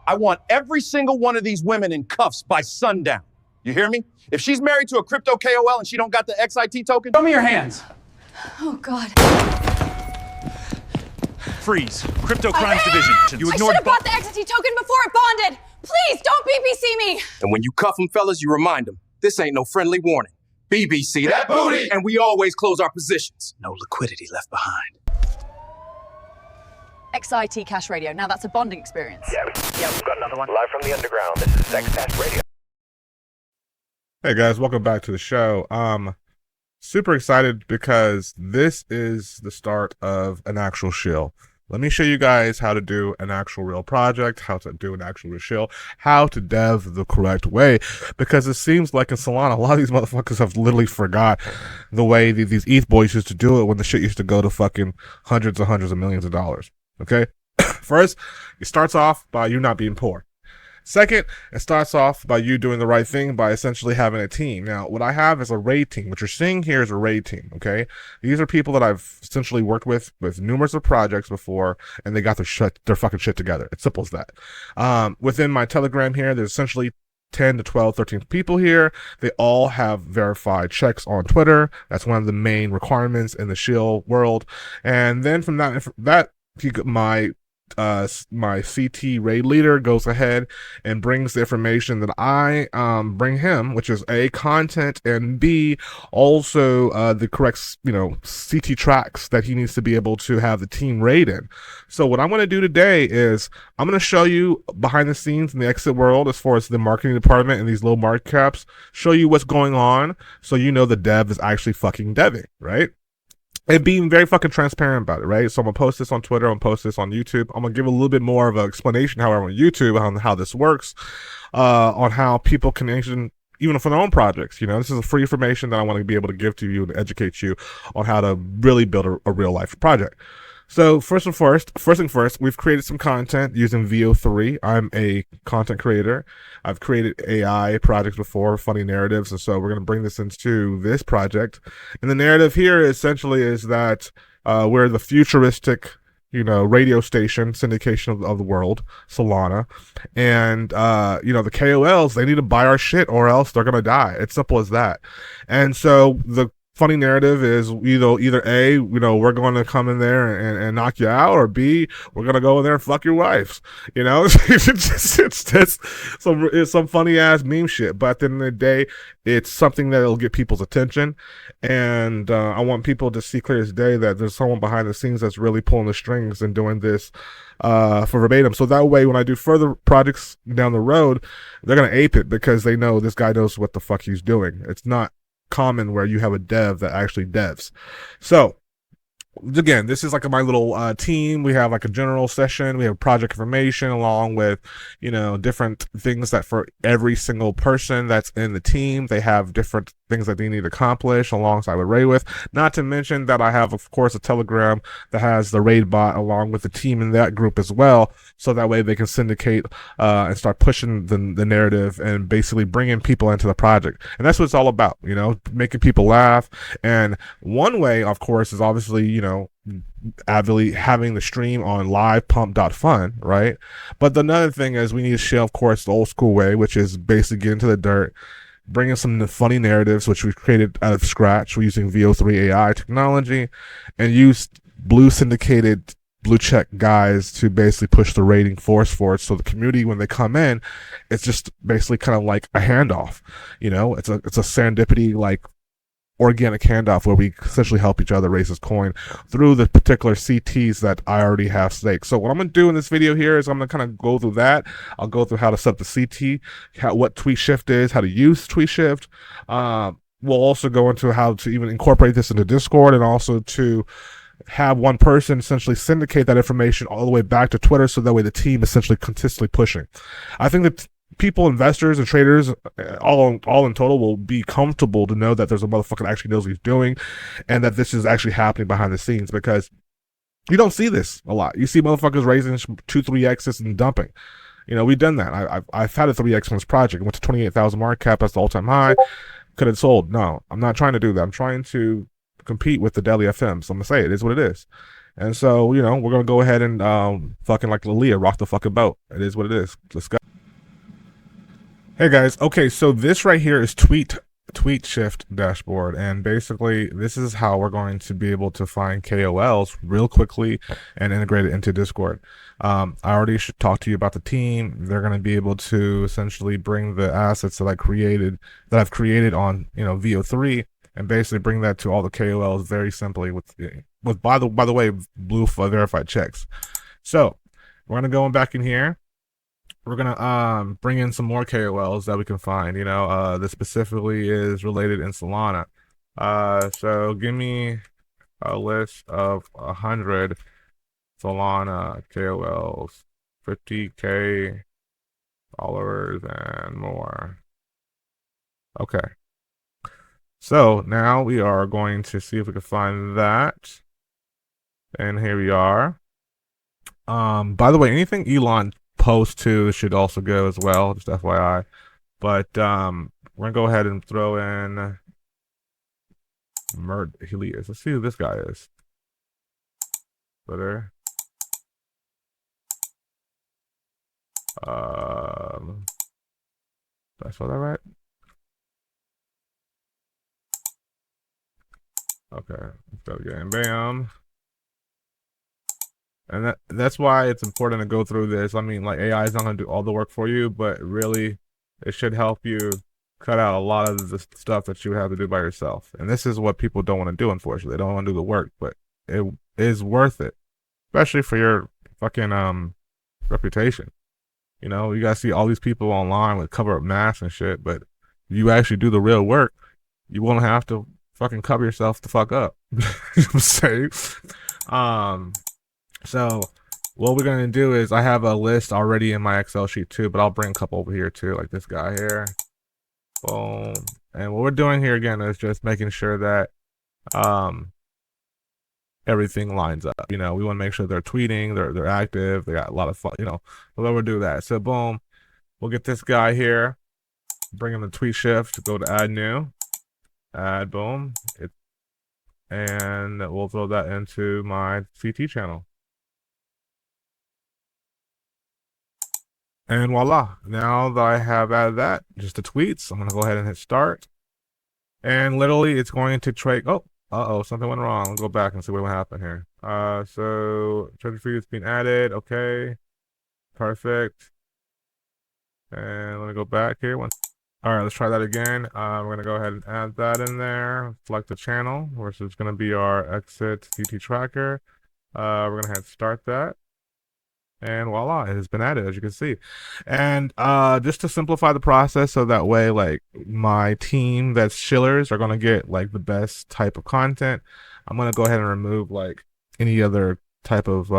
I want every single one of these women in cuffs by sundown. You hear me? If she's married to a crypto KOL and she don't got the XIT token, show me your hands. Oh, God. Freeze. Crypto Crimes Division. You ignored I should have bought the XIT token before it bonded. Please, don't BBC me. And when you cuff them, fellas, you remind them, this ain't no friendly warning. BBC that booty! And we always close our positions. No liquidity left behind. XIT.CASH radio. Now that's a bonding experience. Yeah, we've got another one. Live from the underground. This is XIT.CASH radio. Hey guys, welcome back to the show. Super excited because this is the start of an actual shill. Let me show you guys how to do an actual real project, how to do an actual real shill, how to dev the correct way, because it seems like in Solana, a lot of these motherfuckers have literally forgot the way these ETH boys used to do it when the shit used to go to fucking hundreds of millions of dollars. Okay? First, it starts off by you not being poor. Second, it starts off by you doing the right thing by essentially having a team. Now, what I have is a raid team. What you're seeing here is a raid team, okay? These are people that I've essentially worked with numerous of projects before, and they got their fucking shit together. It's simple as that. Within my Telegram here, there's essentially 10 to 12, 13 people here. They all have verified checks on Twitter. That's one of the main requirements in the shill world. And then from that my CT raid leader goes ahead and brings the information that I bring him, which is A, content, and B, also the correct CT tracks that he needs to be able to have the team raid in. So what I'm going to do today is I'm going to show you behind the scenes in the exit world as far as the marketing department and these low market caps, show you what's going on so you know the dev is actually fucking deving, right? And being very fucking transparent about it, right? So I'm gonna post this on Twitter, I'm gonna post this on YouTube. I'm gonna give a little bit more of an explanation, however, on YouTube on how this works, on how people can actually, even for their own projects, this is a free information that I want to be able to give to you and educate you on how to really build a real life project. So first thing first, we've created some content using VO3. I'm a content creator. I've created AI projects before, funny narratives, and so we're going to bring this into this project. And the narrative here essentially is that we're the futuristic, radio station syndication of the world, Solana. And, the KOLs, they need to buy our shit or else they're going to die. It's simple as that. And so the funny narrative is either A, we're going to come in there and knock you out, or B, we're going to go in there and fuck your wives. It's some funny ass meme shit, but at the end of the day, it's something that'll get people's attention. And I want people to see clear as day that there's someone behind the scenes that's really pulling the strings and doing this for verbatim. So that way, when I do further projects down the road, they're going to ape it because they know this guy knows what the fuck he's doing. It's not common where you have a dev that actually devs. So again, this is like my little team. We have like a general session. We have project information along with, different things that for every single person that's in the team, they have different things that they need to accomplish alongside with raid with. Not to mention that I have, of course, a Telegram that has the raid bot along with the team in that group as well. So that way they can syndicate and start pushing the narrative and basically bringing people into the project. And that's what it's all about, making people laugh. And one way, of course, is obviously, avidly having the stream on livepump.fun, right? But another thing is we need to share, of course, the old school way, which is basically get into the dirt, bringing some funny narratives, which we've created out of scratch. We're using VO3 AI technology and use blue syndicated blue check guys to basically push the rating force for it. So the community, when they come in, it's just basically kind of like a handoff. It's a serendipity, like organic handoff where we essentially help each other raise this coin through the particular CTs that I already have staked. So what I'm going to do in this video here is I'm going to kind of go through that. I'll go through how to set the CT, what tweet shift is, how to use tweet shift. We'll also go into how to even incorporate this into Discord, and also to have one person essentially syndicate that information all the way back to Twitter, so that way the team essentially consistently pushing. I think that people, investors and traders, all in total, will be comfortable to know that there's a motherfucker that actually knows what he's doing, and that this is actually happening behind the scenes, because you don't see this a lot. You see motherfuckers raising 2-3x's and dumping. We've done that. I've had a 3x on this project. It went to 28,000 market cap. That's the all-time high. Could have sold. No, I'm not trying to do that. I'm trying to compete with the daily FM. So I'm gonna say it is what it is. And so, you know, we're gonna go ahead and fucking like Leah, rock the fucking boat. It is what it is. Let's go. Hey guys, okay, so this right here is tweet shift dashboard, and basically this is how we're going to be able to find KOLs real quickly and integrate it into Discord. I already should talk to you about the team. They're going to be able to essentially bring the assets that I've created on, you know, VO3, and basically bring that to all the KOLs very simply with by the way, blue verified checks. So we're going to go back in here. We're gonna bring in some more KOLs that we can find. You know, this specifically is related in Solana. So give me a list of 100 Solana KOLs, 50K followers and more. Okay. So now we are going to see if we can find that. And here we are. By the way, anything Elon post to should also go as well, just FYI. But we're gonna go ahead and throw in Helios. Let's see who this guy is. Twitter. Did I spell that right? Okay, let's go again. Bam. And that's why it's important to go through this. I mean, like, AI is not going to do all the work for you, but really it should help you cut out a lot of the stuff that you have to do by yourself. And this is what people don't want to do, unfortunately. They don't want to do the work, but it is worth it, especially for your fucking reputation. You know, you guys see all these people online with cover-up masks and shit, but you actually do the real work, you won't have to fucking cover yourself the fuck up. You know what I'm saying? So what we're going to do is, I have a list already in my Excel sheet too, but I'll bring a couple over here too, like this guy here. Boom. And what we're doing here again is just making sure that everything lines up. You know, we want to make sure they're tweeting, they're active, they got a lot of fun, you know, so we'll do that. So boom, we'll get this guy here, bring him the tweet shift, go to add new, add, boom, and we'll throw that into my CT channel. And voila, now that I have added that, just the tweets, I'm going to go ahead and hit start. And literally it's going to trade. Oh, something went wrong. We'll go back and see what happened here. So treasure feed is being added. Okay, perfect. And let me go back here. All right, let's try that again. We're going to go ahead and add that in there. Select the channel, which is going to be our exit CT tracker. We're going to hit start that. And voila, it has been added, as you can see. And just to simplify the process, so that way, like, my team that's shillers are going to get like the best type of content, I'm going to go ahead and remove like any other type of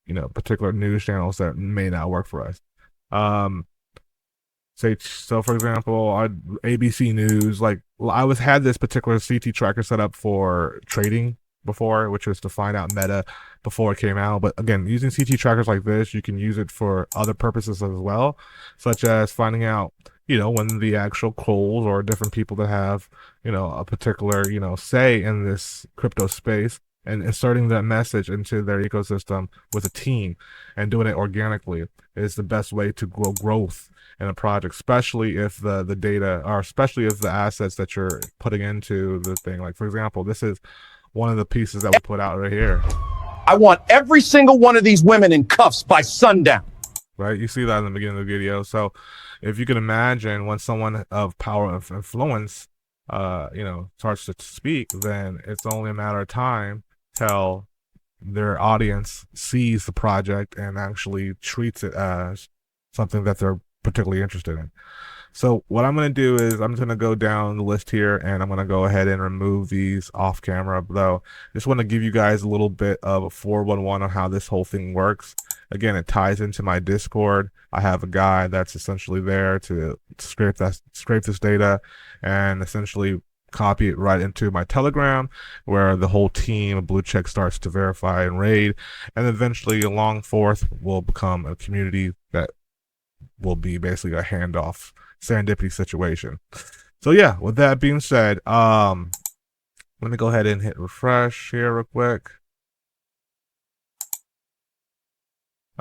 you know, particular news channels that may not work for us. So for example, ABC News, like, I had this particular CT tracker set up for trading before, which was to find out meta before it came out. But again, using CT trackers like this, you can use it for other purposes as well, such as finding out, you know, when the actual calls or different people that have, you know, a particular, you know, say in this crypto space, and inserting that message into their ecosystem with a team and doing it organically is the best way to grow growth in a project, especially if the data, or especially if the assets that you're putting into the thing, like, for example, this is one of the pieces that we put out right here. I want every single one of these women in cuffs by sundown. Right, you see that in the beginning of the video. So if you can imagine, when someone of power of influence you know, starts to speak, then it's only a matter of time till their audience sees the project and actually treats it as something that they're particularly interested in. So what I'm going to do is, I'm just going to go down the list here, and I'm going to go ahead and remove these off camera, though. Just want to give you guys a little bit of a 411 on how this whole thing works. Again, it ties into my Discord. I have a guy that's essentially there to scrape this data and essentially copy it right into my Telegram, where the whole team of blue check starts to verify and raid, and eventually along forth will become a community that will be basically a handoff serendipity situation. So yeah, with that being said, let me go ahead and hit refresh here real quick.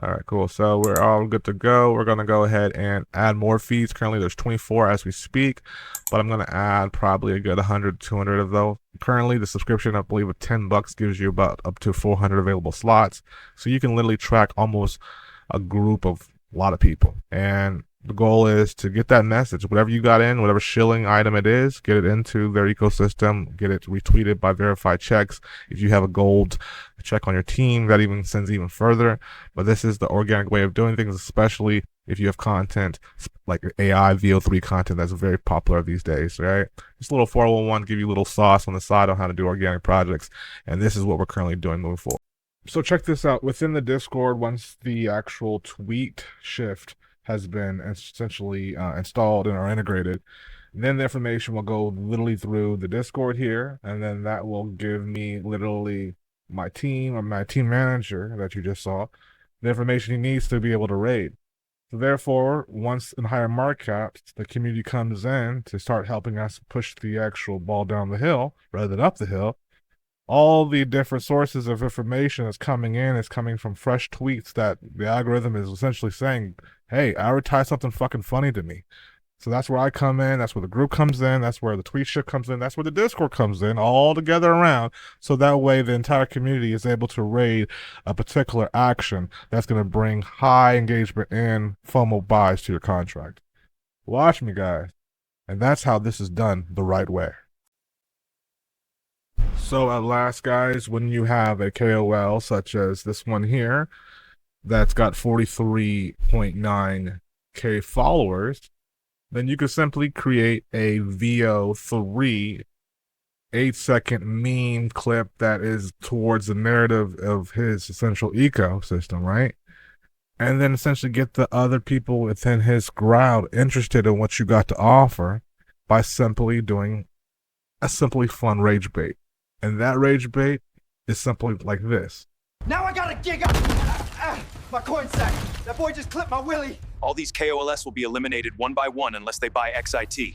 All right, cool. So we're all good to go. We're going to go ahead and add more feeds. Currently, there's 24 as we speak, but I'm going to add probably a good 100, 200 of those. Currently, the subscription, I believe, of $10 gives you about up to 400 available slots. So you can literally track almost a group of a lot of people. And the goal is to get that message, whatever you got in, whatever shilling item it is, get it into their ecosystem, get it retweeted by verified checks. If you have a gold check on your team, that even sends even further. But this is the organic way of doing things, especially if you have content like AI VO3 content that's very popular these days, right? Just a little 401, give you a little sauce on the side on how to do organic projects. And this is what we're currently doing moving forward. So check this out. Within the Discord, once the actual tweet shift has been essentially installed and are integrated, then the information will go literally through the Discord here, and then that will give me literally my team or my team manager that you just saw the information he needs to be able to raid. So therefore, once in higher market caps, the community comes in to start helping us push the actual ball down the hill rather than up the hill. All the different sources of information that's coming in is coming from fresh tweets that the algorithm is essentially saying, hey, advertise something fucking funny to me. So that's where I come in. That's where the group comes in. That's where the tweet shift comes in. That's where the Discord comes in, all together around. So that way the entire community is able to raid a particular action that's going to bring high engagement and FOMO buys to your contract. Watch me, guys. And that's how this is done the right way. So at last, guys, when you have a KOL such as this one here that's got 43.9K followers, then you could simply create a VO3 8-second meme clip that is towards the narrative of his essential ecosystem, right? And then essentially get the other people within his crowd interested in what you got to offer by simply doing a simply fun rage bait. And that rage bait is simply like this. Now I got a gig up. My coin sack. That boy just clipped my willy. All these KOLs will be eliminated one by one unless they buy XIT.